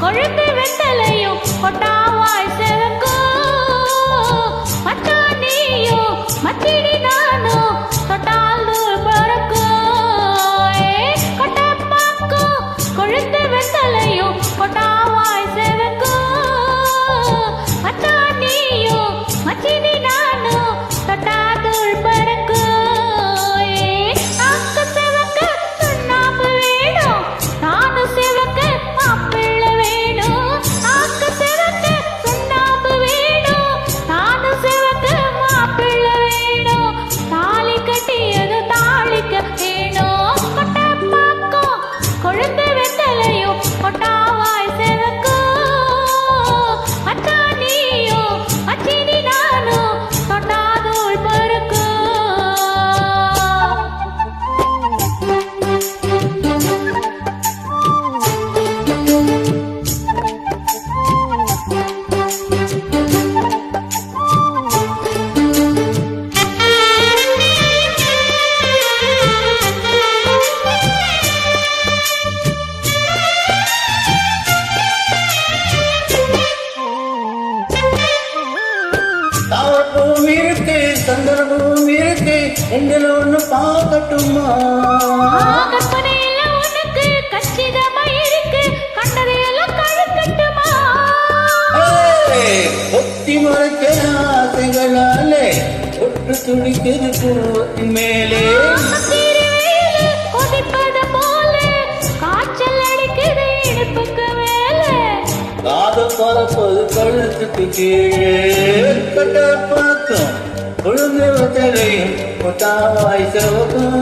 கொழுந்து வெத்தலையும் கொட்டாவாய் செவக்கும் மச்சான் நீயும் மச்சினி நானும் தொட்டால் பறக்கும் கொட்டப்பாக்கும் கொழுந்து வெத்தலையும் கொட்டாவாய் செவக்கும் மச்சான் நீயும் மச்சினி நானும் தொட்டால் பறக்கும் ஆக்கு செவக்க சுண்ணாம்பு வேணும் நானும் செவக்க மாப்பிள்ளை வேணும் ஆக்கு செவக்க சுண்ணாம்பு வேணும் நானும் செவக்க மாப்பிள்ளை வேணும் தாலி கட்டியது தாளிக்க வேணும் கொட்டப்பாக்கும் கொழுந்து வெத்தலையும் கொட்டாவாய் செவக்கும் மச்சான் நீயும் மச்சினி நானும் தொட்டாதூள் பறக்கும் தாவப்பூவும் இருக்கு சந்தனமும் இருக்கு எங்களை ஒண்ணு பார்க்கட்டுமா கற்பனையில உனக்கு கச்சிதமா இருக்கு கண்டதையெல்லாம் கழுக்கட்டுமா ஒத்தி மறைக்கிற ஆசைகளாலே ஒட்டு துடிக்குது பூவத்தின் மேலே கொதிப்பது போல காய்ச்சல் அடிக்குது இடுப்புக்கு மேலே காதல் பறப்பது கழுத்துக்கு கீழே கட்ட பார்க்கும் கொழுந்து வத்தலையும் கொட்டாவாய் செவக்கும்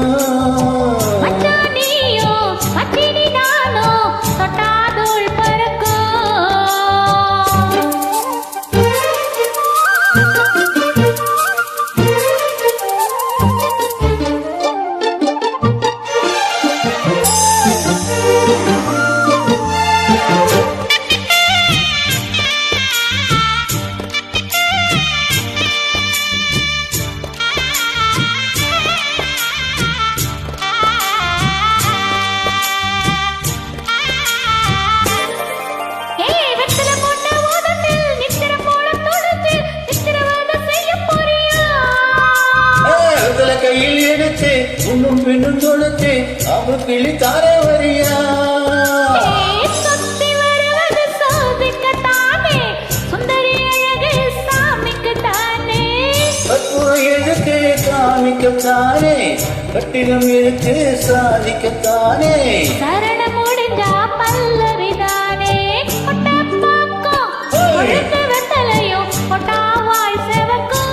மச்சான் நீயும் மச்சினி நானும் தொட்டாதூள் கையில் எடுத்து உன்னும் பெண்ணும் தொடுத்து அவ கிளி தார வரியா சுத்தி வருவது சோதிக்கத்தானே சுந்தரி அழகு சாமிக்குத்தானே கற்பூரம் எடுத்து காமிக்கத்தானே கட்டிடம் எடுத்து சாதிக்கத்தானே சரணம் முடிஞ்சா பல்லவிதானே கொட்டப்பாக்கும் கொழுந்து வெத்தலையும் கொட்டாவாய் செவக்கும்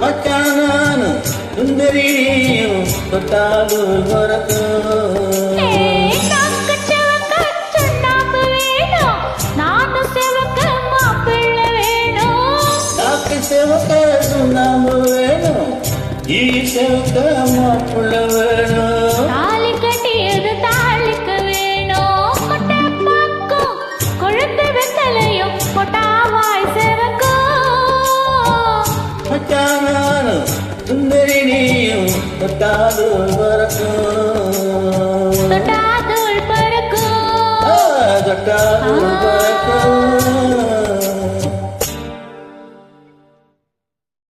மச்சான் நானும் சுந்தரியும் தொட்டாது வரக்கும் நாக்கு செவக்க சுண்ணாம்பு வேணும் நானும் செவக்க மாப்பிள்ளை வேணும் நாக்கு செவக்க சுண்ணாம்பு வேணும் ஈ செவக்க மாப்பிள்ள வேணும் தாலி கட்டியது தாளிக்கு வேணும் கொட்டப்பாக்கும் கொழுந்து வெத்தலையும் கொட்டாவாய் செவக்கும் மச்சான் நானும் சுந்தரி நீயும் தொட்டாது வரக்கும்